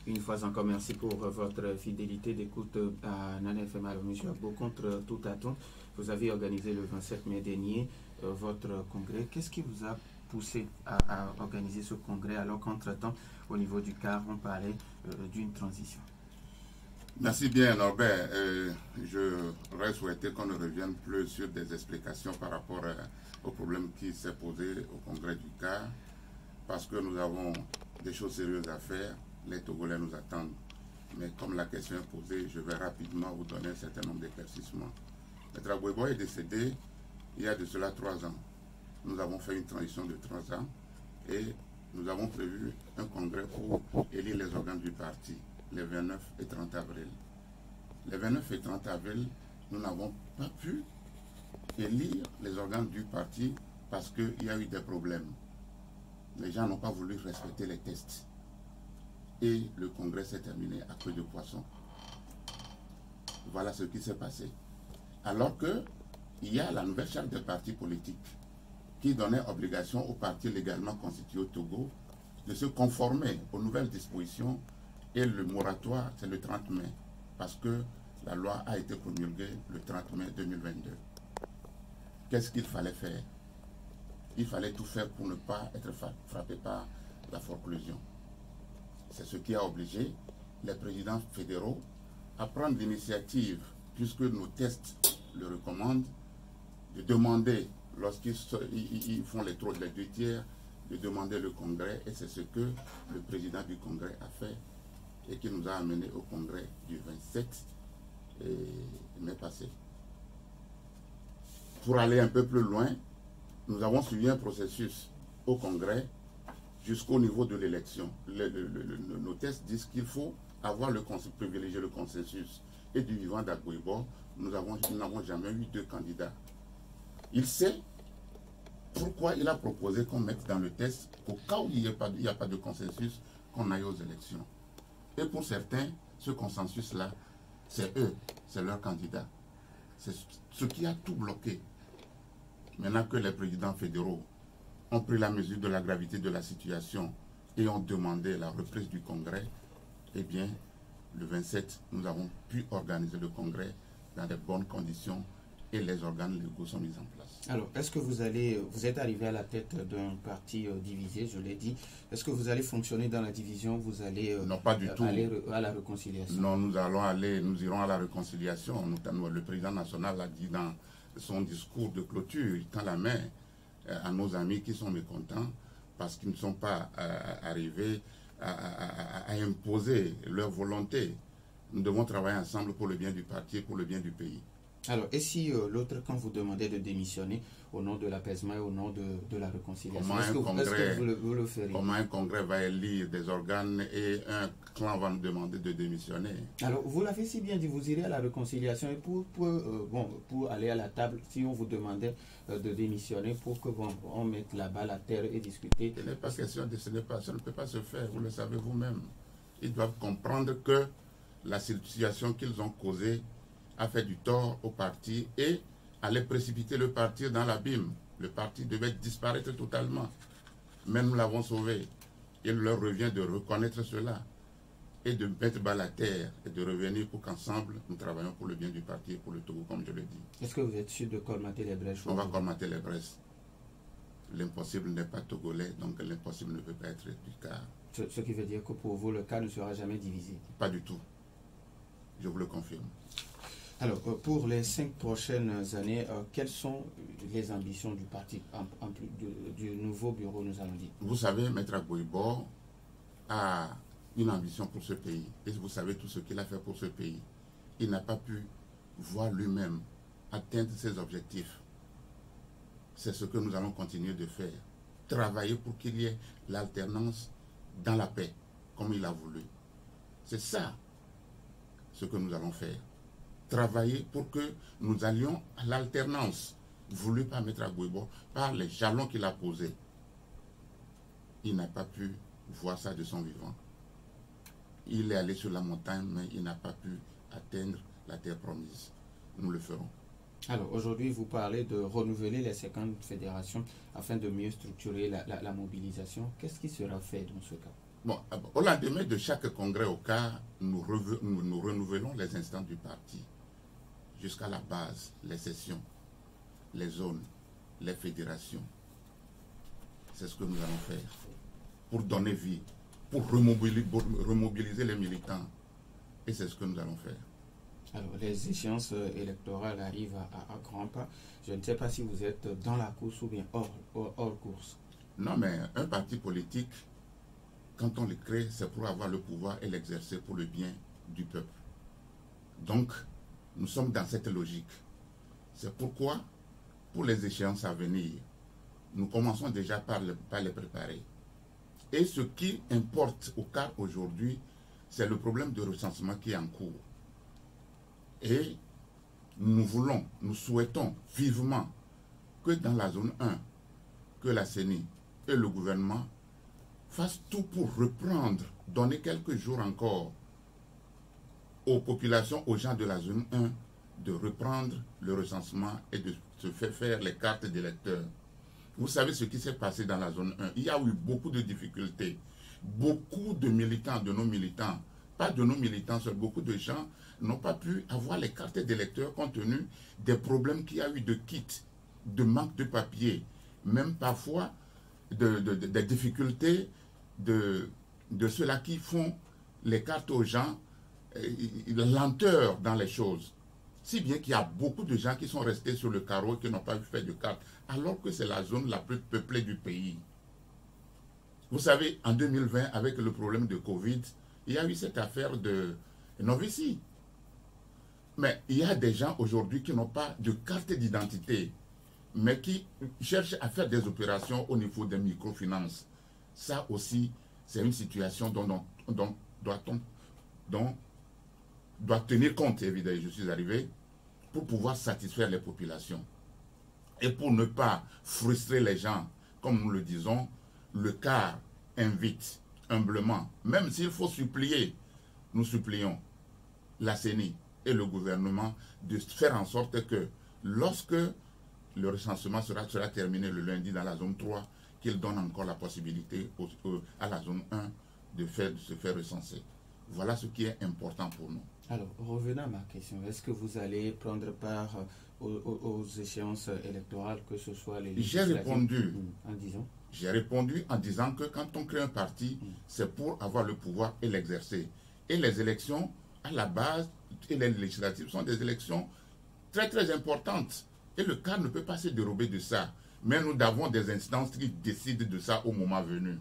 Une fois encore, merci pour votre fidélité d'écoute à Nana FM Alomé Joabo contre toute attente. Vous avez organisé le 27 mai dernier votre congrès. Qu'est-ce qui vous a poussé à organiser ce congrès alors qu'entre-temps, au niveau du CAR, on parlait d'une transition? Merci bien Norbert. J'aurais souhaité qu'on ne revienne plus sur des explications par rapport au problème qui s'est posé au congrès du CAR, parce que nous avons des choses sérieuses à faire. Les Togolais nous attendent. Mais comme la question est posée, je vais rapidement vous donner un certain nombre d'éclaircissements. Maître Agouebo est décédé il y a de cela 3 ans. Nous avons fait une transition de 3 ans et nous avons prévu un congrès pour élire les organes du parti les 29 et 30 avril. Les 29 et 30 avril, nous n'avons pas pu élire les organes du parti parce qu'il y a eu des problèmes. Les gens n'ont pas voulu respecter les tests. Et le congrès s'est terminé à queue de poisson. Voilà ce qui s'est passé. Alors qu'il y a la nouvelle charte des partis politiques qui donnait obligation aux partis légalement constitués au Togo de se conformer aux nouvelles dispositions, et le moratoire c'est le 30 mai parce que la loi a été promulguée le 30 mai 2022. Qu'est-ce qu'il fallait faire? Il fallait tout faire pour ne pas être frappé par la forclusion. C'est ce qui a obligé les présidents fédéraux à prendre l'initiative, puisque nos tests le recommandent, de demander, lorsqu'ils font les 2 tiers, de demander le congrès, et c'est ce que le président du congrès a fait et qui nous a amené au congrès du 27 mai passé. Pour aller un peu plus loin, nous avons suivi un processus au congrès jusqu'au niveau de l'élection. Nos tests disent qu'il faut privilégier le consensus. Et du vivant d'Agouebo, nous n'avons jamais eu 2 candidats. Il sait pourquoi il a proposé qu'on mette dans le test, au cas où il n'y a pas de consensus, qu'on aille aux élections. Et pour certains, ce consensus-là, c'est eux, c'est leur candidat. C'est ce qui a tout bloqué. Maintenant que les présidents fédéraux ont pris la mesure de la gravité de la situation et ont demandé la reprise du congrès, eh bien, le 27, nous avons pu organiser le congrès dans de bonnes conditions et les organes légaux sont mis en place. Alors, est-ce que vous êtes arrivé à la tête d'un parti divisé, je l'ai dit. Est-ce que vous allez fonctionner dans la division? Vous allez non, pas du tout. aller à la réconciliation? Non, nous irons à la réconciliation. Le président national a dit dans son discours de clôture, il tend la main à nos amis qui sont mécontents parce qu'ils ne sont pas arrivés à imposer leur volonté. Nous devons travailler ensemble pour le bien du parti et pour le bien du pays. Alors, et si l'autre camp vous demandait de démissionner au nom de l'apaisement et au nom de la réconciliation, est-ce que vous le ferez? Comment un congrès va élire des organes et un clan va nous demander de démissionner? Alors, vous l'avez si bien dit, vous irez à la réconciliation et pour aller à la table, si on vous demandait de démissionner pour que on mette la balle à terre et discuter. Ce n'est pas question de ça ne peut pas se faire, vous le savez vous-même. Ils doivent comprendre que la situation qu'ils ont causée a fait du tort au parti et allait précipiter le parti dans l'abîme. Le parti devait disparaître totalement. Mais nous l'avons sauvé. Il leur revient de reconnaître cela et de mettre balle à terre et de revenir pour qu'ensemble nous travaillons pour le bien du parti et pour le Togo, comme je le dis. Est-ce que vous êtes sûr de colmater les brèches? On va colmater les brèches. L'impossible n'est pas togolais, donc l'impossible ne peut pas être du CAR. Ce qui veut dire que pour vous, le CAR ne sera jamais divisé? Pas du tout. Je vous le confirme. Alors, pour les 5 prochaines années, quelles sont les ambitions du parti, du nouveau bureau, nous allons dire? Vous savez, Maître Agouebo a une ambition pour ce pays. Et vous savez tout ce qu'il a fait pour ce pays. Il n'a pas pu voir lui-même atteindre ses objectifs. C'est ce que nous allons continuer de faire. Travailler pour qu'il y ait l'alternance dans la paix, comme il a voulu. C'est ça ce que nous allons faire. Travailler pour que nous allions à l'alternance voulue par Maître Agouebo, par les jalons qu'il a posés. Il n'a pas pu voir ça de son vivant. Il est allé sur la montagne, mais il n'a pas pu atteindre la terre promise. Nous le ferons. Alors, aujourd'hui, vous parlez de renouveler les 50 fédérations afin de mieux structurer la mobilisation. Qu'est-ce qui sera fait dans ce cas? Bon, au lendemain de chaque congrès au cas, nous renouvelons les instances du parti jusqu'à la base, les sessions, les zones, les fédérations. C'est ce que nous allons faire pour donner vie, pour remobiliser les militants. Et c'est ce que nous allons faire. Alors, les échéances électorales arrivent à grands pas. Je ne sais pas si vous êtes dans la course ou bien hors course. Non, mais un parti politique, quand on le crée, c'est pour avoir le pouvoir et l'exercer pour le bien du peuple. Donc, nous sommes dans cette logique. C'est pourquoi, pour les échéances à venir, nous commençons déjà par les préparer. Et ce qui importe au cas aujourd'hui, c'est le problème de recensement qui est en cours. Et nous souhaitons vivement que dans la zone 1, que la CENI et le gouvernement fassent tout pour reprendre, donner quelques jours encore aux populations, aux gens de la zone 1, de reprendre le recensement et de se faire les cartes d'électeurs. Vous savez ce qui s'est passé dans la zone 1. Il y a eu beaucoup de difficultés. Beaucoup de militants, de nos militants, pas de nos militants seuls, beaucoup de gens n'ont pas pu avoir les cartes d'électeurs compte tenu des problèmes qu'il y a eu de kits, de manque de papier, même parfois des difficultés de ceux-là qui font les cartes aux gens, la lenteur dans les choses. Si bien qu'il y a beaucoup de gens qui sont restés sur le carreau et qui n'ont pas fait de carte, alors que c'est la zone la plus peuplée du pays. Vous savez, en 2020, avec le problème de Covid, il y a eu cette affaire de novicie. Mais il y a des gens aujourd'hui qui n'ont pas de carte d'identité, mais qui cherchent à faire des opérations au niveau des microfinances. Ça aussi, c'est une situation dont doit tenir compte, évidemment, je suis arrivé, pour pouvoir satisfaire les populations. Et pour ne pas frustrer les gens, comme nous le disons, le CAR invite humblement, même s'il faut supplier, nous supplions la CENI et le gouvernement de faire en sorte que lorsque le recensement sera terminé le lundi dans la zone 3, qu'il donne encore la possibilité à la zone 1 de se faire recenser. Voilà ce qui est important pour nous. Alors, revenons à ma question. Est-ce que vous allez prendre part aux échéances électorales, que ce soit les législatives? J'ai répondu en disant que quand on crée un parti, c'est pour avoir le pouvoir et l'exercer. Et les élections, à la base, et les législatives sont des élections très très importantes. Et le CAR ne peut pas se dérober de ça. Mais nous avons des instances qui décident de ça au moment venu.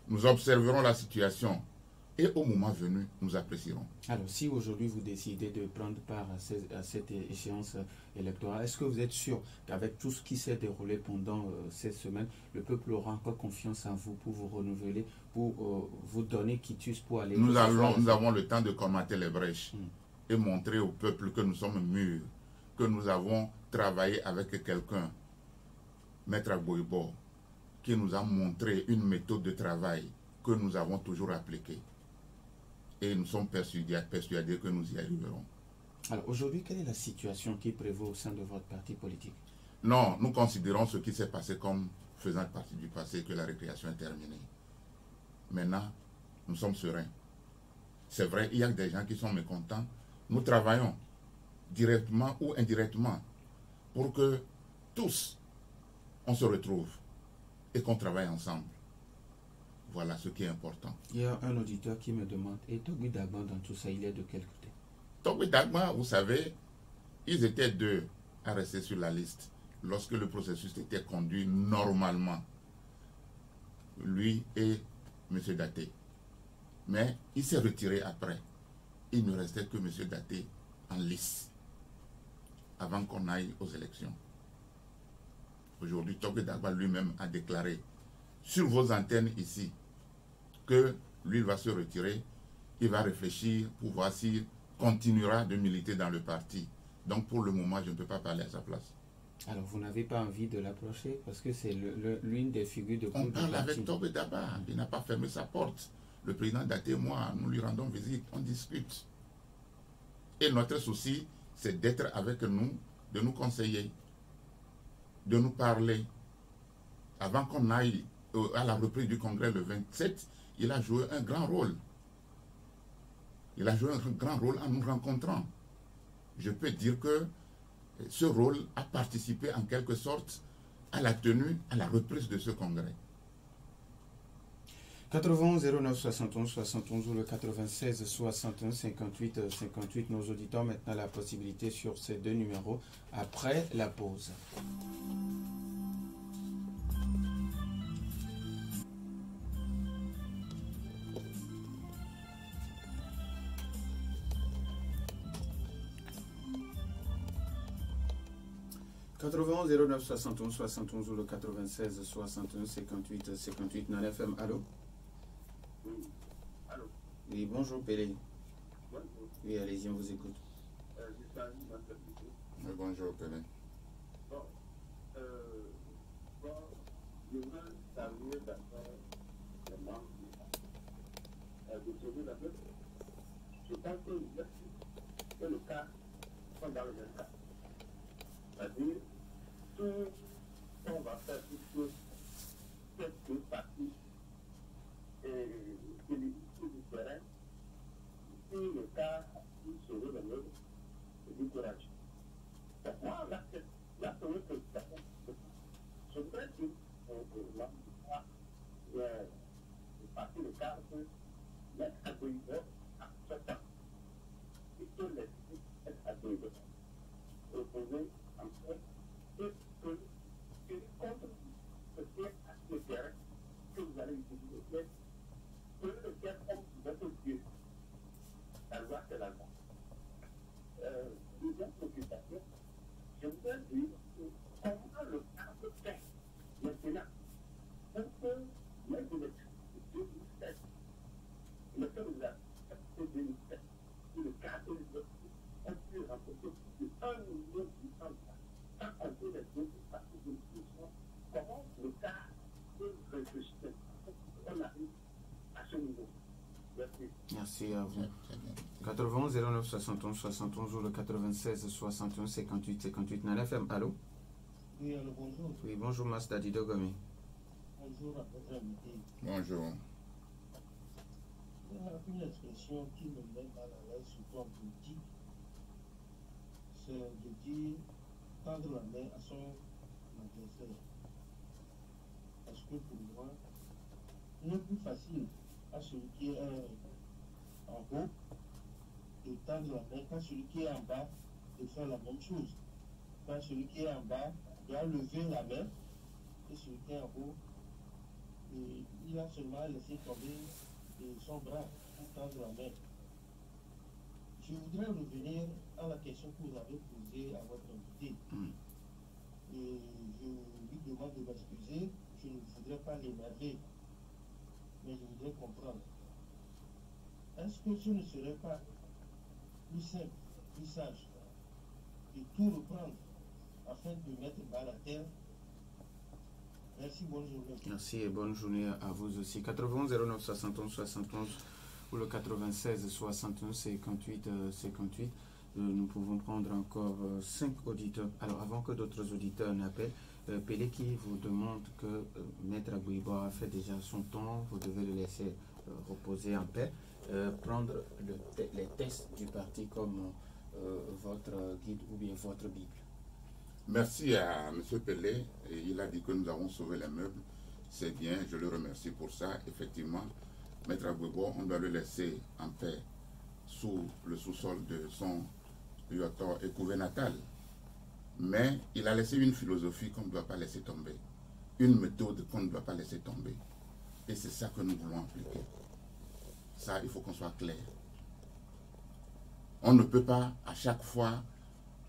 Nous observerons la situation. Et au moment venu, nous apprécierons. Alors, si aujourd'hui vous décidez de prendre part à cette échéance électorale, est-ce que vous êtes sûr qu'avec tout ce qui s'est déroulé pendant cette semaine, le peuple aura encore confiance en vous pour vous renouveler, pour vous donner quitus pour aller... Nous avons le temps de commenter les brèches et montrer au peuple que nous sommes mûrs, que nous avons travaillé avec quelqu'un, Maître Agboibo, qui nous a montré une méthode de travail que nous avons toujours appliquée. Et nous sommes persuadés que nous y arriverons. Alors aujourd'hui, quelle est la situation qui prévaut au sein de votre parti politique? Non, nous considérons ce qui s'est passé comme faisant partie du passé, que la récréation est terminée. Maintenant, nous sommes sereins. C'est vrai, il y a des gens qui sont mécontents. Nous travaillons directement ou indirectement pour que tous, on se retrouve et qu'on travaille ensemble. Voilà ce qui est important. Il y a un auditeur qui me demande, et Togui Dagba dans tout ça, il est de quel côté? Togui Dagba, vous savez, ils étaient deux à rester sur la liste lorsque le processus était conduit normalement. Lui et M. Daté. Mais il s'est retiré après. Il ne restait que M. Daté en lice avant qu'on aille aux élections. Aujourd'hui, Togui Dagba lui-même a déclaré sur vos antennes ici que lui, il va se retirer, il va réfléchir pour voir s'il continuera de militer dans le parti. Donc pour le moment, je ne peux pas parler à sa place. Alors vous n'avez pas envie de l'approcher parce que c'est l'une des figures de... On parle avec Togui Dagba, il n'a pas fermé sa porte. Le président Daté et moi, nous lui rendons visite, on discute. Et notre souci, c'est d'être avec nous, de nous conseiller, de nous parler, avant qu'on aille à la reprise du congrès le 27, il a joué un grand rôle. Il a joué un grand rôle en nous rencontrant. Je peux dire que ce rôle a participé en quelque sorte à la tenue, à la reprise de ce congrès. 80 09 71 71 ou le 96 61 58 58. Nos auditeurs ont maintenant la possibilité sur ces deux numéros après la pause. « 91 09 71 71 ou le 96 61 58 58. Nan FM, allô? Allô. Oui, bonjour Pélé. Bonjour. Oui, allez-y, on vous écoute. Oui, bonjour Pélé. Bon, je veux saluer d'abord les membres de ce d'abord. Je pense que le cas sont dans le même cas. C'est-à-dire, tout ce qu'on va faire pour que cette deux parties et du terrain, si le cas se révèle, c'est du courage. Pour moi, la première préoccupation, je voudrais que le parti de carte mette à Goïbor à 7 ans et que les filles mettent à Goïbor. Proposer en fait que contre ce qui est à ce terrain que vous allez utiliser, que le terrain comme votre Dieu. La loi, c'est la loi. Deuxième préoccupation, je voudrais dire comment le cas se fait maintenant pour que les élections de 2007, le cas de la 2007, le cas de on peut remporter plus de 1 million de sans compter les autres parties de l'opposition. Comment le cas peut réfléchir? On arrive à ce niveau. Merci. Merci à vous. 91 09 71 71 ou le 96 61 58 58. Nan FM, allô? Oui, alors bonjour. Oui, bonjour Master Dido Gomi. Bonjour à votre invité. Bonjour. Il y a une expression qui me met mal à l'aise, surtout en politique, c'est de dire tendre la main à son adversaire. Parce que pour moi, il est plus facile à celui qui est en haut de tendre la main qu'à celui qui est en bas de faire la même chose. Quand celui qui est en bas doit lever la main et celui qui est en haut, il a seulement laissé tomber son bras pour tendre la main. Je voudrais revenir à la question que vous avez posée à votre invité. Et je lui demande de m'excuser, je ne voudrais pas l'énerver, mais je voudrais comprendre. Est-ce que ce ne serait pas plus simple, plus sage, de tout reprendre afin de mettre balle à terre? Merci, bonne journée. Merci et bonne journée à vous aussi. 91 09 71 71 ou le 96 61 58 58. Nous pouvons prendre encore 5 auditeurs. Alors, avant que d'autres auditeurs n'appellent, Pélé qui vous demande que Maître Agbouiba a fait déjà son temps, vous devez le laisser reposer en paix, prendre les tests du parti comme votre guide ou bien votre Bible. Merci à M. Pélé. Et il a dit que nous avons sauvé les meubles. C'est bien, je le remercie pour ça. Effectivement, Maître Agbouiba, on doit le laisser en paix sous le sous-sol de son Yotor et couvé natal. Mais il a laissé une philosophie qu'on ne doit pas laisser tomber. Une méthode qu'on ne doit pas laisser tomber. Et c'est ça que nous voulons appliquer. Ça, il faut qu'on soit clair. On ne peut pas à chaque fois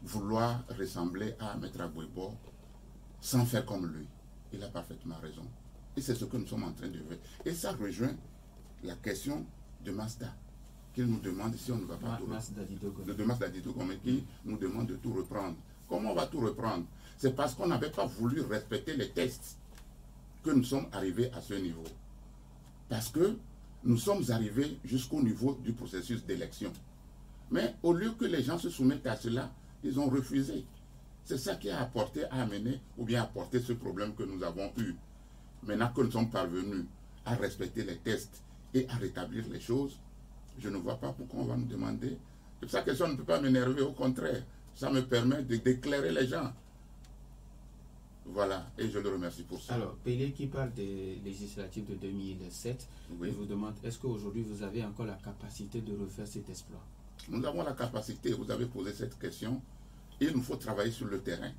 vouloir ressembler à Maître Agbouiba sans faire comme lui. Il a parfaitement raison. Et c'est ce que nous sommes en train de faire. Et ça rejoint la question de Mazda, qui nous demande si on ne va pas tout reprendre. De Mazda Dido Gomé, qui nous demande de tout reprendre. Comment on va tout reprendre? C'est parce qu'on n'avait pas voulu respecter les tests que nous sommes arrivés à ce niveau. Parce que nous sommes arrivés jusqu'au niveau du processus d'élection. Mais au lieu que les gens se soumettent à cela, ils ont refusé. C'est ça qui a apporté, a amené ou bien apporté ce problème que nous avons eu. Maintenant que nous sommes parvenus à respecter les tests et à rétablir les choses, je ne vois pas pourquoi on va nous demander. Sa question ne peut pas m'énerver, au contraire. Ça me permet d'éclairer les gens. Voilà, et je le remercie pour ça. Alors, Pelé qui parle des législatives de 2007, Oui. je vous demande, est-ce qu'aujourd'hui vous avez encore la capacité de refaire cet exploit? Nous avons la capacité, vous avez posé cette question, et il nous faut travailler sur le terrain.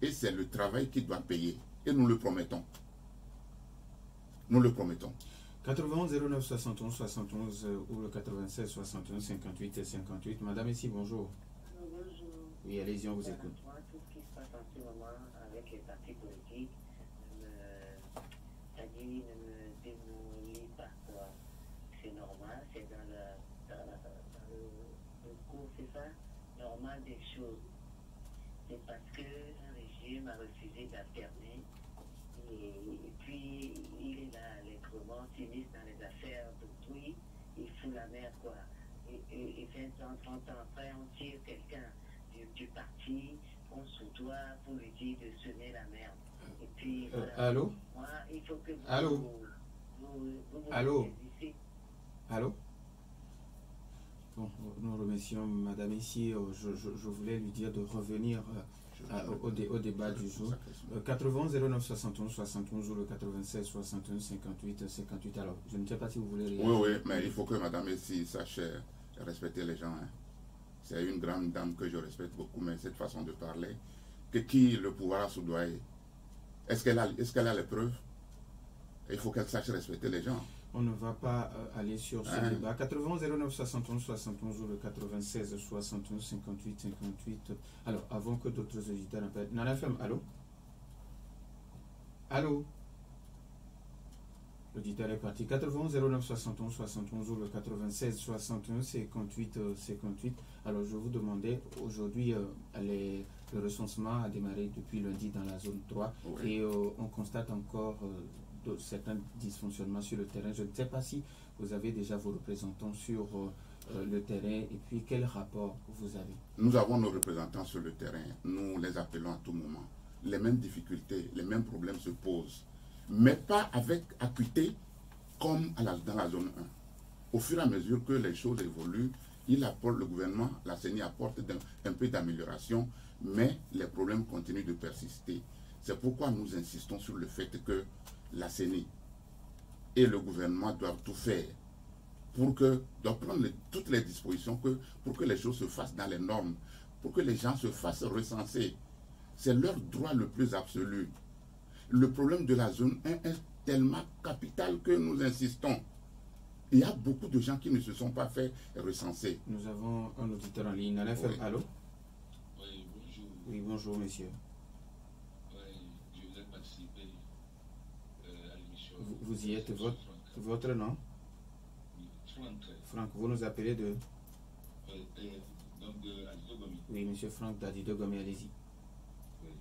Et c'est le travail qui doit payer. Et nous le promettons. Nous le promettons. 91 09 71 71 ou le 96 61 58 et 58. Madame ici, bonjour. Bonjour. Oui, allez-y, on vous écoute. Moi, tout ce qui se passe en ce moment avec les partis politiques ne me démolit pas, quoi. C'est normal, c'est dans le cours, c'est ça, normal des choses. C'est parce qu'un régime a refusé d'alterner et puis il est là allègrement, s'immisce dans les affaires d'autrui, il fout la merde, quoi. Et 20 ans, 30 ans après, on tire quelqu'un du parti, on soudoie pour lui dire de semer la merde. Et puis, voilà. Allô? Moi, il faut que vous Allô? Allô? saisissez. Allô? Bon, nous remercions Madame ici. Je voulais lui dire de revenir au débat du jour. 91 09 71 71 ou le 96 61 58 58. Alors, je ne sais pas si vous voulez réagir. Oui, mais il faut que Madame ici sache respecter les gens. Hein. C'est une grande dame que je respecte beaucoup, mais cette façon de parler, que qui le pouvoir a soudoyé? Est-ce qu'elle a les preuves? Il faut qu'elle sache respecter les gens. On ne va pas aller sur ce débat. 91 09 71 71 ou le 96 61 58 58. Alors, avant que d'autres auditeurs appellent. Nana FM, allô? Allô? L'auditeur est parti. 91 09 71 71 ou le 96 61 58 58. Alors, je vous demandais, aujourd'hui, le recensement a démarré depuis lundi dans la zone 3 Oui. et on constate encore certains dysfonctionnements sur le terrain. Je ne sais pas si vous avez déjà vos représentants sur le terrain et puis quel rapport vous avez. Nous avons nos représentants sur le terrain. Nous les appelons à tout moment. Les mêmes difficultés, les mêmes problèmes se posent. Mais pas avec acuité comme dans la zone 1. Au fur et à mesure que les choses évoluent, le gouvernement, la CENI apporte un peu d'amélioration, mais les problèmes continuent de persister. C'est pourquoi nous insistons sur le fait que la CENI et le gouvernement doivent tout faire doivent prendre toutes les dispositions pour que les choses se fassent dans les normes, pour que les gens se fassent recenser. C'est leur droit le plus absolu. Le problème de la zone 1 est tellement capital que nous insistons. Il y a beaucoup de gens qui ne se sont pas fait recenser. Nous avons un auditeur en ligne. Nana FM, allô? Oui, bonjour. Oui, bonjour, monsieur. Oui, je voulais participer à l'émission. Vous y êtes, votre nom? Franck, vous nous appelez de? Donc de Adido Gomi. Oui, monsieur Franck d'Adido Gomi, allez-y. Oui.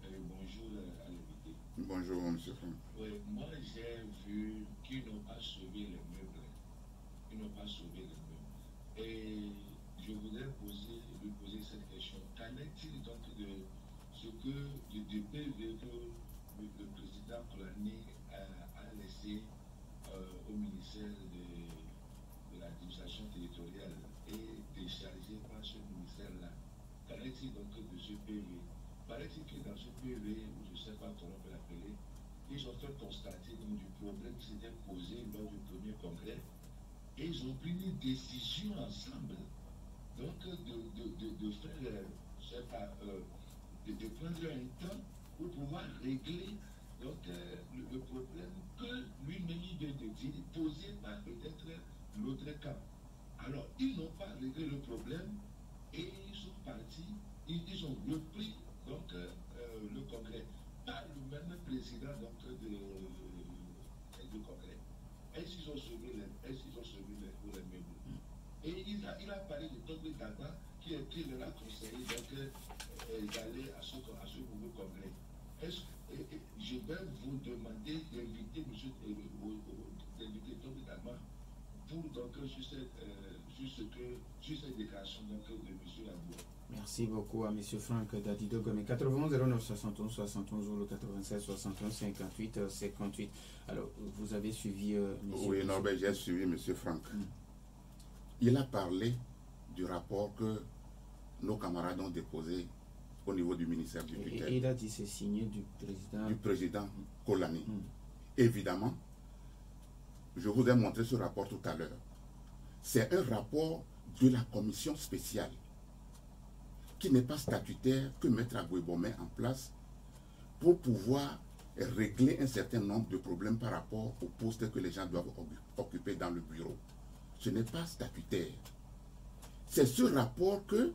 Bonjour à l'invité. Bonjour, monsieur Franck. Oui, moi j'ai vu qu'ils n'ont pas sauvé les meubles. Ils n'ont pas sauvé les meubles. Et je voudrais lui poser cette question. Qu'en est-il donc de ce que le DPV que le président Colani a laissé au ministère de l'administration territoriale et déchargé par ce ministère-là? Qu'en est-il donc de ce PV? Paraît-il que dans ce PV, ou je ne sais pas comment on peut l'appeler, ils ont fait constater donc, du problème qui s'était posé lors du premier congrès et ils ont pris une décision ensemble donc de faire, je sais pas, de prendre un temps pour pouvoir régler donc, le problème que lui-même il vient de dire, posé par peut-être l'autre camp. Alors, ils n'ont pas réglé le problème et ils sont partis, ils ont repris donc, le congrès par le même président donc, du congrès. Est-ce qu'ils ont sauvé les meubles? Et il a parlé de Togbé Dagba qui leur a conseillé d'aller à ce nouveau congrès. Je vais vous demander d'inviter M. Togbé Dagba pour donc sur sur cette déclaration donc, de M. Yabou. Merci beaucoup à M. Franck Dadido Gomé. 91 09 71 71 ou le 96 61 58 58. Alors, vous avez suivi Oui, non, ben, j'ai suivi M. Franck. Il a parlé du rapport que nos camarades ont déposé au niveau du ministère du tutelle. Et il a dit c'est signé du président. Du président Kolani. Évidemment, je vous ai montré ce rapport tout à l'heure. C'est un rapport de la commission spéciale qui n'est pas statutaire que Maître Abouebo met en place pour pouvoir régler un certain nombre de problèmes par rapport aux postes que les gens doivent occuper dans le bureau. Ce n'est pas statutaire. C'est ce rapport que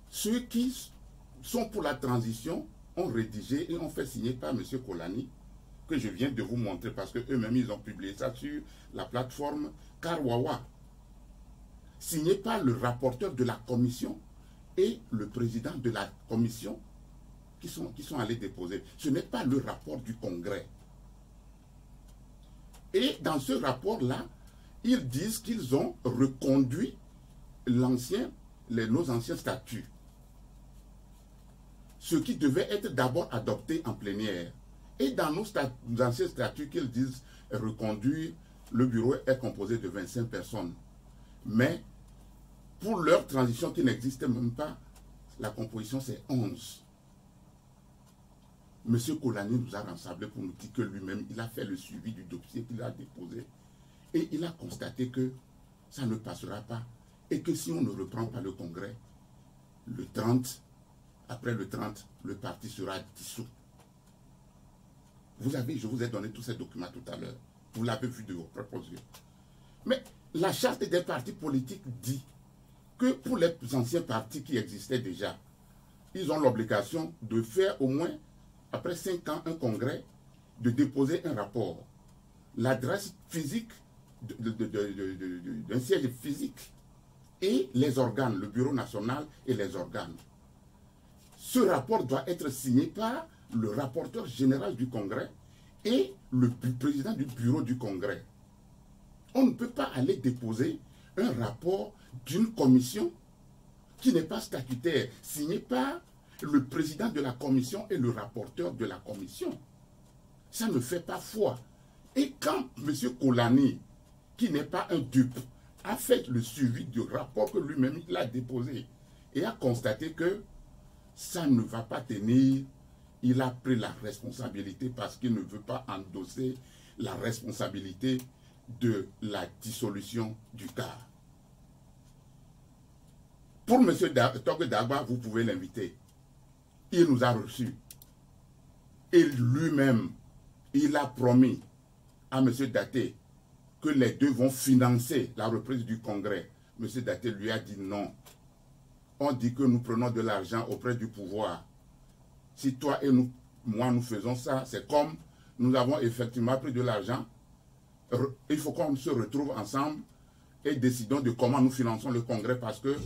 ceux qui sont pour la transition ont rédigé et ont fait signer par M. Kolani, que je viens de vous montrer parce qu'eux-mêmes ils ont publié ça sur la plateforme Karwawa, signé par le rapporteur de la commission et le président de la commission qui sont allés déposer. Ce n'est pas le rapport du Congrès. Et dans ce rapport-là, ils disent qu'ils ont reconduit nos anciens statuts. Ce qui devait être d'abord adopté en plénière. Et dans nos anciens statuts qu'ils disent reconduire, le bureau est composé de 25 personnes. Mais pour leur transition qui n'existe même pas, la composition c'est 11. M. Kolani nous a rassemblés pour nous dire que lui-même, il a fait le suivi du dossier qu'il a déposé. Et il a constaté que ça ne passera pas. Et que si on ne reprend pas le congrès, le 30, après le 30, le parti sera dissous. Je vous ai donné tous ces documents tout à l'heure. Vous l'avez vu de vos propres yeux. Mais la charte des partis politiques dit que pour les anciens partis qui existaient déjà, ils ont l'obligation de faire au moins, après 5 ans, un congrès, de déposer un rapport. L'adresse physique d'un siège physique et les organes, le bureau national et les organes. Ce rapport doit être signé par le rapporteur général du congrès et le président du bureau du congrès. On ne peut pas aller déposer un rapport d'une commission qui n'est pas statutaire, signé par le président de la commission et le rapporteur de la commission. Ça ne fait pas foi. Et quand M. Kolani, qui n'est pas un dupe, a fait le suivi du rapport que lui-même il a déposé et a constaté que ça ne va pas tenir, il a pris la responsabilité parce qu'il ne veut pas endosser la responsabilité de la dissolution du CAR. Pour M. Togue Dagba, vous pouvez l'inviter. Il nous a reçus. Et lui-même, il a promis à M. Daté que les deux vont financer la reprise du congrès. M. Daté lui a dit non. On dit que nous prenons de l'argent auprès du pouvoir. Si toi et moi nous faisons ça, c'est comme nous avons effectivement pris de l'argent. Il faut qu'on se retrouve ensemble et décidons de comment nous finançons le congrès parce que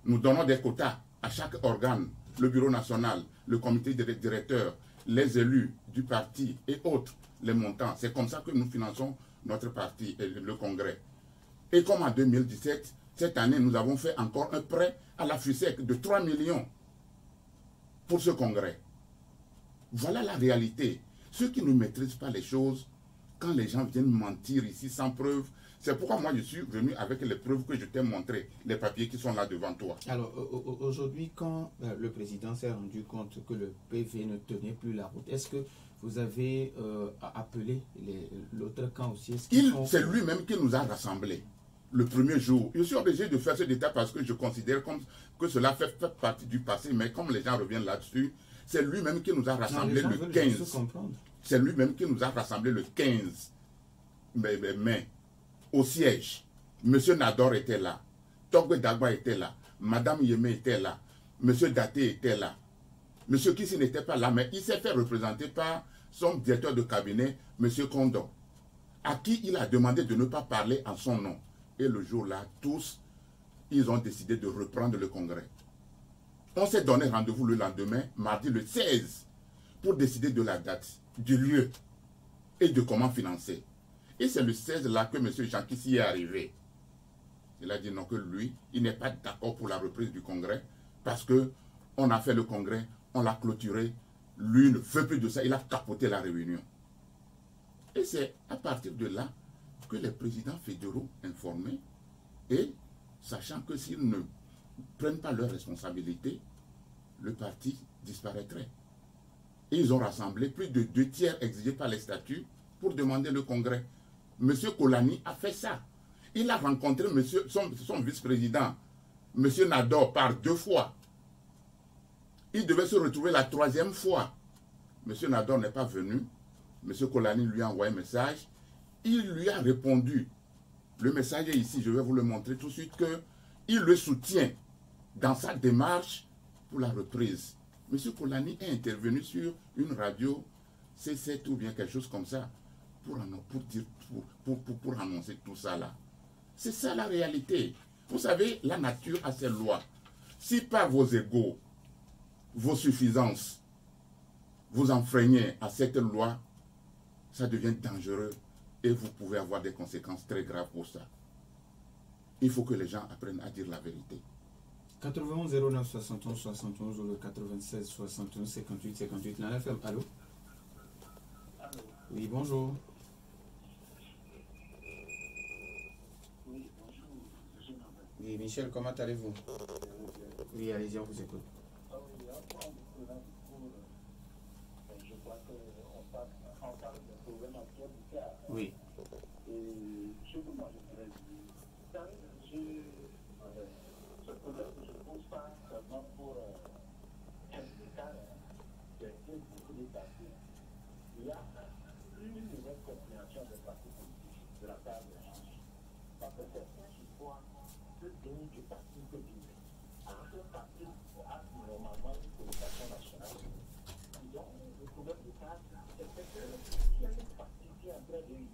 nous donnons des quotas à chaque organe, le bureau national, le comité directeur, les élus du parti et autres, les montants. C'est comme ça que nous finançons notre parti et le congrès. Et comme en 2017, cette année, nous avons fait encore un prêt à la FUSEC de 3 millions pour ce congrès. Voilà la réalité. Ceux qui ne maîtrisent pas les choses, quand les gens viennent mentir ici sans preuve, c'est pourquoi moi je suis venu avec les preuves que je t'ai montrées, les papiers qui sont là devant toi. Alors aujourd'hui, quand le président s'est rendu compte que le PV ne tenait plus la route, est-ce que vous avez appelé l'autre camp aussi? C'est lui-même qui nous a rassemblés le premier jour. Je suis obligé de faire ce détail parce que je considère comme que cela fait partie du passé, mais comme les gens reviennent là-dessus, c'est lui-même qui nous a rassemblés le 15. C'est lui-même qui nous a rassemblés le 15 mai au siège. Monsieur Nador était là, Togue Dagba était là, Madame Yemé était là, Monsieur Daté était là. Monsieur Kissi n'était pas là, mais il s'est fait représenter par son directeur de cabinet, Monsieur Kondo, à qui il a demandé de ne pas parler en son nom. Et le jour-là, tous, ils ont décidé de reprendre le congrès. On s'est donné rendez-vous le lendemain, mardi le 16, pour décider de la date, du lieu et de comment financer. Et c'est le 16 là que M. Jean Kissi est arrivé. Il a dit non, que lui, il n'est pas d'accord pour la reprise du Congrès parce qu'on a fait le Congrès, on l'a clôturé. Lui ne veut plus de ça, il a capoté la réunion. Et c'est à partir de là que les présidents fédéraux informés, et sachant que s'ils ne prennent pas leurs responsabilités, le parti disparaîtrait. Et ils ont rassemblé plus de 2/3 exigés par les statuts pour demander le Congrès. M. Kolani a fait ça. Il a rencontré son vice-président, M. Nador, par 2 fois. Il devait se retrouver la 3e fois. M. Nador n'est pas venu. M. Kolani lui a envoyé un message. Il lui a répondu. Le message est ici, je vais vous le montrer tout de suite, qu'il le soutient dans sa démarche pour la reprise. M. Kolani est intervenu sur une radio C7 ou bien quelque chose comme ça pour annoncer tout ça là. C'est ça la réalité. Vous savez, la nature a ses lois. Si par vos égos, vos suffisances, vous enfreignez à cette loi, ça devient dangereux et vous pouvez avoir des conséquences très graves pour ça. Il faut que les gens apprennent à dire la vérité. 91 09 71 71 ou le 96 71 58 58. La FM, allô? Allô? Oui, bonjour. Oui, bonjour. Je suis Norbert. Oui, Michel, comment allez-vous? Oui, allez-y, on vous écoute. Ah oui, après on prend pour, je crois qu'on parle des problèmes actuels du cas. Oui. Et ce que moi je voudrais dire, quand ce problème ne se pose pas seulement pour un cas beaucoup de partis. Il y a une nouvelle compréhension des partis politiques de la part des gens. Parce que certains qui croient que donc du parti peut vivre. Alors que le parti a normalement une communication nationale. Donc, le problème de cas, c'est que s'il y a une partie qui est en train de vivre,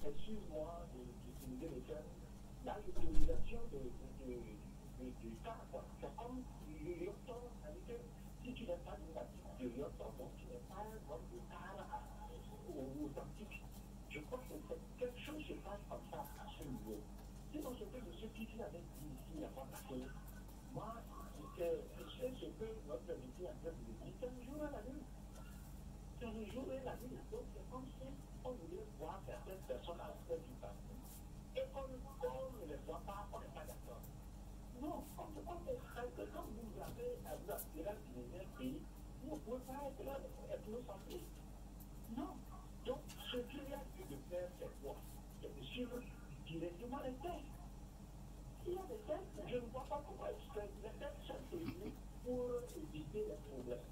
excuse-moi d'utiliser le terme, là, l'utilisation du cas, c'est comme l'auteur, c'est-à-dire que si tu n'es pas du parti de l'auteur, donc tu n'es pas un homme de cas authentique. Je crois que quelque chose se passe comme ça à ce niveau. Sinon, ce que je suis avec dit ici avant la fin, moi, c'est ce que notre métier en train de dire, c'est le jour et la nuit. C'est le jour et la nuit. Donc, c'est comme si on voulait voir certaines personnes à la tête du parti. Et comme on ne les voit pas, on n'est pas d'accord. Non, on ne peut pas faire ça. Quand vous avez à vous aspirer à un pays, vous ne pouvez pas être là, être centré. Non. Donc, ce qu'il y a lieu de faire, c'est quoi? C'est de suivre directement les textes. Il y a des textes, je ne vois pas comment les textes sont prévus pour éviter les problèmes.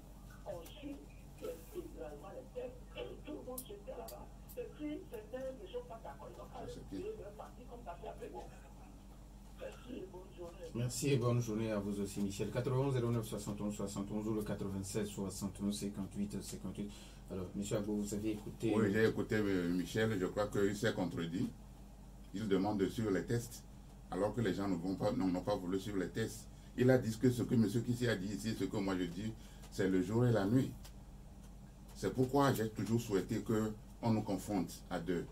On suit intégralement les textes et tout le monde se fait là-bas. Et puis, certains ne sont pas d'accord. Ils n'ont pas accepté leur parti comme ça fait après. Merci et bonne journée. Merci et bonne journée à vous aussi, Michel. 91 09 71 71 ou le 96 71 58 58. Alors, M. Agbo, vous avez écouté... Oui, j'ai écouté Michel, je crois qu'il s'est contredit. Il demande de suivre les tests, alors que les gens n'ont pas voulu suivre les tests. Il a dit que ce que M. Kissi a dit ici, ce que moi je dis, c'est le jour et la nuit. C'est pourquoi j'ai toujours souhaité qu'on nous confonde à deux.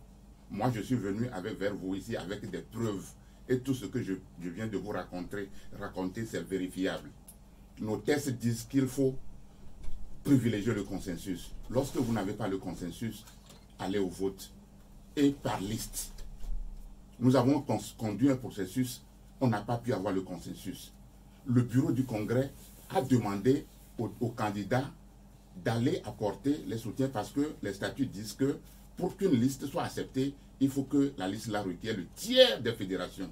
Moi, je suis venu vers vous ici avec des preuves. Et tout ce que je viens de vous raconter, c'est vérifiable. Nos tests disent qu'il faut privilégier le consensus. Lorsque vous n'avez pas le consensus, allez au vote et par liste. Nous avons conduit un processus, on n'a pas pu avoir le consensus. Le bureau du Congrès a demandé aux candidats d'aller apporter les soutiens parce que les statuts disent que pour qu'une liste soit acceptée, il faut que la liste la requiert le tiers des fédérations.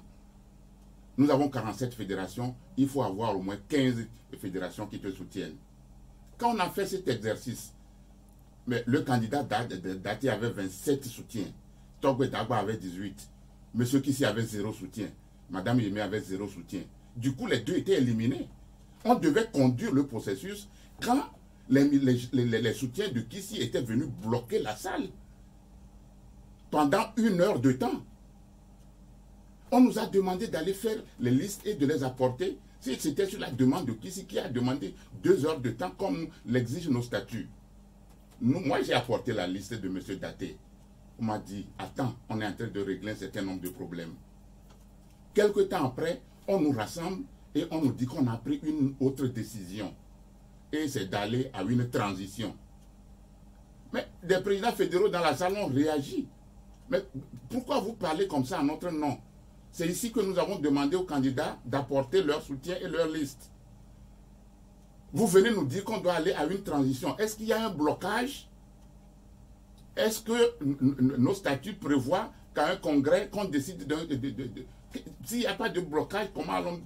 Nous avons 47 fédérations, il faut avoir au moins 15 fédérations qui te soutiennent. Quand on a fait cet exercice, mais le candidat Daté avait 27 soutiens, Togbe Dagba avait 18, M. Kissi avait 0 soutien, Mme Yémé avait 0 soutien. Du coup, les deux étaient éliminés. On devait conduire le processus quand les soutiens de Kissi étaient venus bloquer la salle pendant 1 heure de temps. On nous a demandé d'aller faire les listes et de les apporter. C'était sur la demande de Kissi qui a demandé 2 heures de temps comme l'exigent nos statuts. Moi, j'ai apporté la liste de M. Daté. On m'a dit, attends, on est en train de régler un certain nombre de problèmes. Quelque temps après, on nous rassemble et on nous dit qu'on a pris une autre décision. Et c'est d'aller à une transition. Mais des présidents fédéraux dans la salle ont réagi. Mais pourquoi vous parlez comme ça à notre nom? C'est ici que nous avons demandé aux candidats d'apporter leur soutien et leur liste. Vous venez nous dire qu'on doit aller à une transition. Est-ce qu'il y a un blocage? Est-ce que nos statuts prévoient qu'à un congrès, qu'on décide s'il n'y a pas de blocage,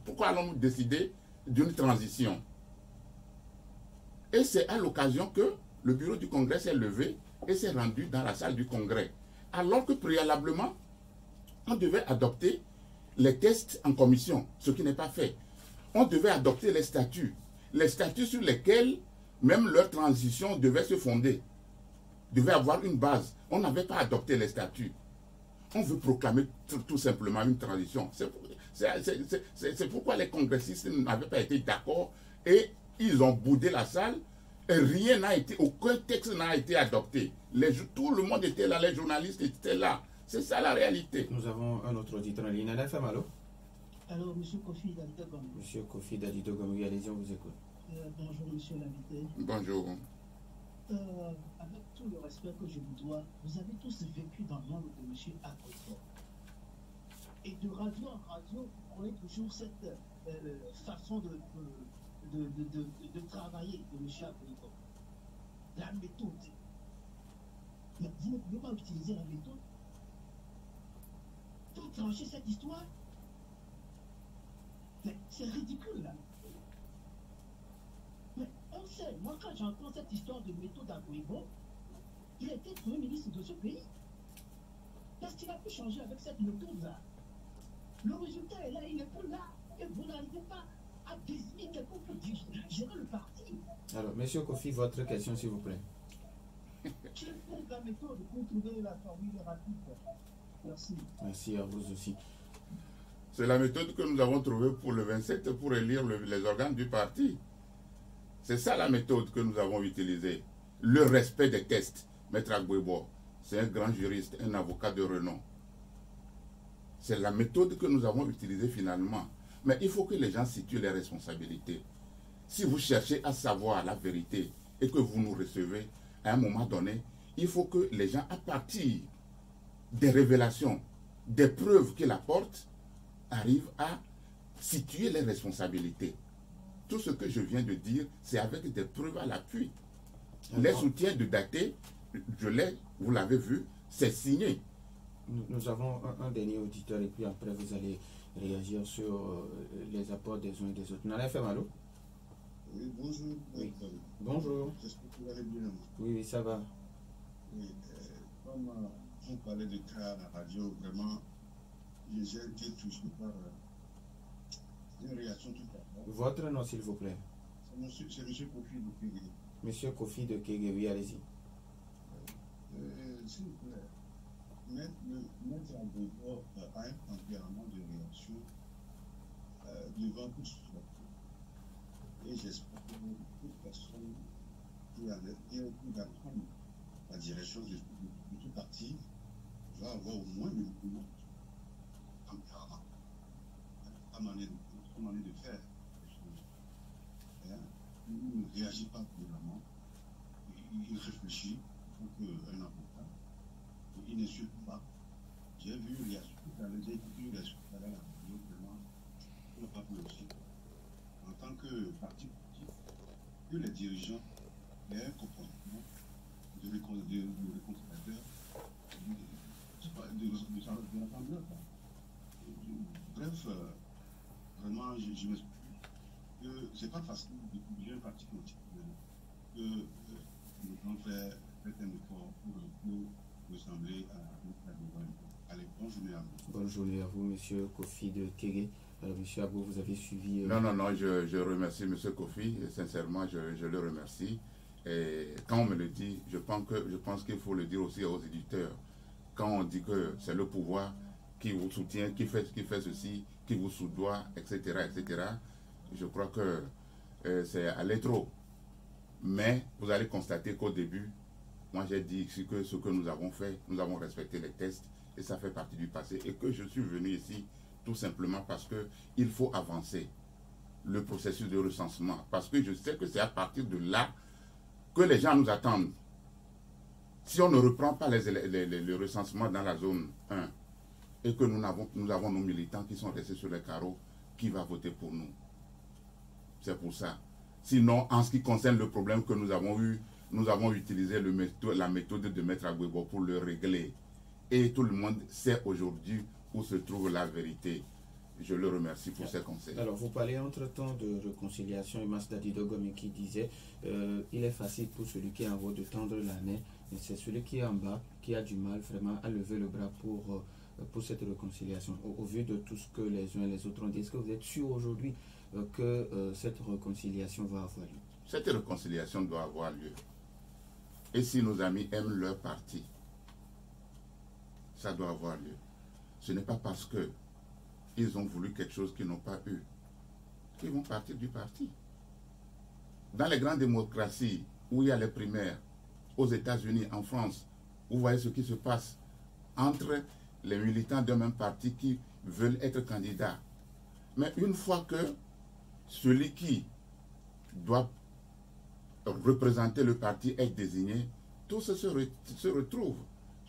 pourquoi allons-nous décider d'une transition? Et c'est à l'occasion que le bureau du congrès s'est levé et s'est rendu dans la salle du congrès. Alors que préalablement, on devait adopter les tests en commission, ce qui n'est pas fait. On devait adopter les statuts sur lesquels même leur transition devait se fonder, devait avoir une base. On n'avait pas adopté les statuts. On veut proclamer tout simplement une transition. C'est pourquoi les congressistes n'avaient pas été d'accord et ils ont boudé la salle et rien n'a été, aucun texte n'a été adopté. Tout le monde était là, les journalistes étaient là. C'est ça la réalité. Nous avons un autre auditeur en ligne. NFM, allô? Alors, M. Kofi Dalido-Gomou. Monsieur Kofi Dalido-Gomou, allez-y, on vous écoute. Bonjour, monsieur l'invité. Bonjour. Avec tout le respect que je vous dois, vous avez tous vécu dans le monde de M. Akoto. Et de radio en radio, on est toujours cette façon de travailler de M. Akoto. La méthode. Mais vous ne pouvez pas utiliser la méthode pour trancher cette histoire. Mais c'est ridicule là. Mais on sait, moi quand j'entends cette histoire de méthode à Gouibo, il était Premier ministre de ce pays. Qu'est-ce qu'il a pu changer avec cette méthode-là? Le résultat est là, il n'est plus là. Et vous n'arrivez pas à désigner quelqu'un pour gérer le parti. Alors, monsieur Kofi, votre question, s'il vous plaît. Quelle est la méthode pour trouver la formule rapide? Merci. Merci à vous aussi. C'est la méthode que nous avons trouvée pour le 27 pour élire les organes du parti. C'est ça la méthode que nous avons utilisée. Le respect des tests. Maître Agbouebo, c'est un grand juriste, un avocat de renom. C'est la méthode que nous avons utilisée finalement. Mais il faut que les gens situent les responsabilités. Si vous cherchez à savoir la vérité et que vous nous recevez, à un moment donné, il faut que les gens, à partir des révélations, des preuves qu'il apporte, arrivent à situer les responsabilités. Tout ce que je viens de dire, c'est avec des preuves à l'appui. Les soutiens de Daté, vous l'avez vu, c'est signé. Nous avons un dernier auditeur et puis après vous allez réagir sur les apports des uns et des autres. Nana FM, allô? Oui, bonjour. Oui. Bonjour. J'espère que vous allez bien. Oui, ça va. Oui, comme on parlait de cas à la radio, vraiment, j'ai été touché par une réaction tout à fait. Votre nom, s'il vous plaît. C'est M. Kofi de Kéré. Monsieur Kofi de Kéré, oui, allez-y. S'il vous plaît, Maître Agbouebo a un tempérament de réaction devant tout ce et j'espère que toute personne qui va prendre la direction de tout parti va avoir au moins le même tempérament, à manière de faire les choses. Il ne réagit pas violemment, il réfléchit pour qu'un avocat, il ne suit pas. J'ai vu il y a tout à l'heure, j'ai écouté il y a tout à l'heure la vidéo, vraiment, on n'a pas pu aussi. En tant que parti politique, que les dirigeants aient un comportement de réconciliateur, de l'assemblée. Bref, vraiment, je m'explique que c'est pas facile de diriger un parti politique, que nous devons faire un effort pour ressembler à Agbouebo. Allez, bonne journée à vous. Bonne journée à vous, monsieur Kofi de Kéré. Monsieur Abou, vous avez suivi... Non, je remercie M. Kofi, et sincèrement, je le remercie. Et quand on me le dit, je pense qu'il faut le dire aussi aux éditeurs. Quand on dit que c'est le pouvoir qui vous soutient, qui fait ceci, qui vous soudoie, etc., je crois que c'est aller trop. Mais vous allez constater qu'au début, moi j'ai dit ici que ce que nous avons fait, nous avons respecté les tests, et ça fait partie du passé, et que je suis venu ici tout simplement parce qu'il faut avancer le processus de recensement. Parce que je sais que c'est à partir de là que les gens nous attendent. Si on ne reprend pas le recensement dans la zone 1 et que nous avons nos militants qui sont restés sur les carreaux, qui va voter pour nous? C'est pour ça. Sinon, en ce qui concerne le problème que nous avons eu, nous avons utilisé la méthode de Maître Agbebo pour le régler. Et tout le monde sait aujourd'hui où se trouve la vérité. Je le remercie pour ses conseils. Alors, vous parlez entre-temps de réconciliation. Imas Dadidogome qui disait il est facile pour celui qui est en haut de tendre la main, mais c'est celui qui est en bas qui a du mal vraiment à lever le bras pour cette réconciliation. Au vu de tout ce que les uns et les autres ont dit, est-ce que vous êtes sûr aujourd'hui que cette réconciliation va avoir lieu? Cette réconciliation doit avoir lieu. Et si nos amis aiment leur parti, ça doit avoir lieu. Ce n'est pas parce que ils ont voulu quelque chose qu'ils n'ont pas eu qu'ils vont partir du parti. Dans les grandes démocraties où il y a les primaires, aux États-Unis, en France, vous voyez ce qui se passe entre les militants d'un même parti qui veulent être candidats. Mais une fois que celui qui doit représenter le parti est désigné, tout se retrouve.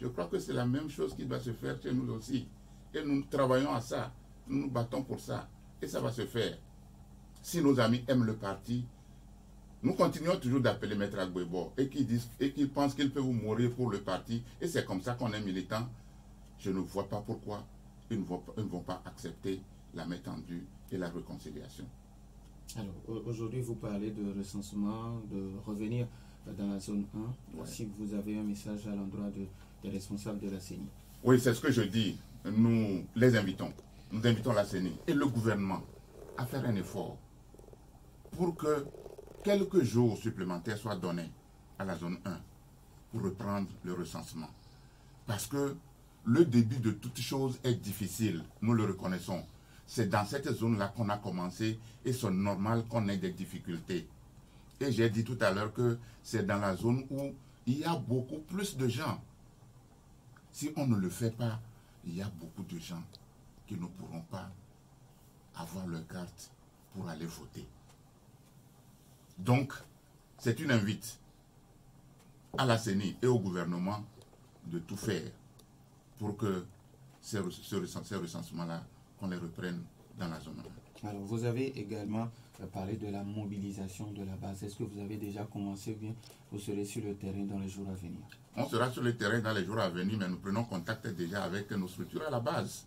Je crois que c'est la même chose qui doit se faire chez nous aussi. Et nous travaillons à ça. Nous nous battons pour ça. Et ça va se faire. Si nos amis aiment le parti, nous continuons toujours d'appeler Maître Agbebo et qu'ils pensent qu'ils peuvent mourir pour le parti. Et c'est comme ça qu'on est militant. Je ne vois pas pourquoi ils ne vont pas accepter la main tendue et la réconciliation. Alors, aujourd'hui, vous parlez de recensement, de revenir dans la zone 1. Ouais. Si vous avez un message à l'endroit des responsables de la CENI. Oui, c'est ce que je dis. Nous les invitons. Nous invitons la CENI et le gouvernement à faire un effort pour que quelques jours supplémentaires soient donnés à la zone 1 pour reprendre le recensement. Parce que le début de toute chose est difficile, nous le reconnaissons. C'est dans cette zone-là qu'on a commencé et c'est normal qu'on ait des difficultés. Et j'ai dit tout à l'heure que c'est dans la zone où il y a beaucoup plus de gens. Si on ne le fait pas, il y a beaucoup de gens qui ne pourront pas avoir leur carte pour aller voter. Donc, c'est une invite à la CENI et au gouvernement de tout faire pour que ces recensements-là, qu'on les reprenne dans la zone. Alors, vous avez également parlé de la mobilisation de la base. Est-ce que vous avez déjà commencé ou bien vous serez sur le terrain dans les jours à venir? On sera sur le terrain dans les jours à venir, mais nous prenons contact déjà avec nos structures à la base.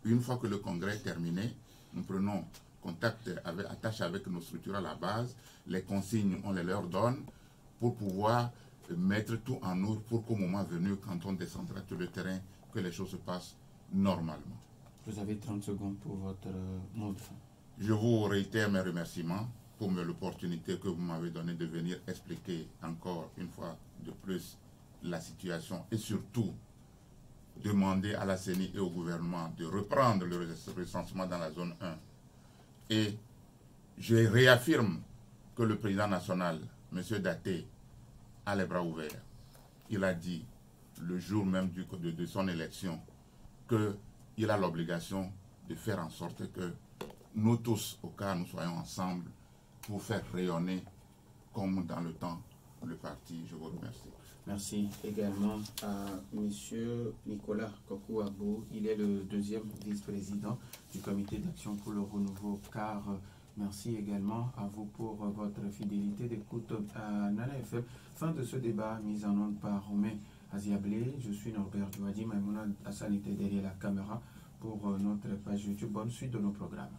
Une fois que le congrès est terminé, nous prenons contact, attache avec nos structures à la base. Les consignes, on les leur donne pour pouvoir mettre tout en ordre pour qu'au moment venu, quand on descendra sur le terrain, que les choses se passent normalement. Vous avez 30 secondes pour votre mot de fin. Je vous réitère mes remerciements pour l'opportunité que vous m'avez donnée de venir expliquer encore une fois de plus la situation et surtout demander à la CENI et au gouvernement de reprendre le recensement dans la zone 1. Et je réaffirme que le président national, M. Daté, a les bras ouverts. Il a dit, le jour même de son élection, qu'il a l'obligation de faire en sorte que nous tous, au cas où nous soyons ensemble, pour faire rayonner, comme dans le temps, le parti. Je vous remercie. Merci également à M. Nicolas Kokou-Abo. Il est le deuxième vice-président du comité d'action pour le renouveau CAR. Merci également à vous pour votre fidélité d'écoute à Nana FM. Fin de ce débat mis en onde par Romain Aziablé. Je suis Norbert Douadi. Maïmouna Hassan était derrière la caméra pour notre page YouTube. Bonne suite de nos programmes.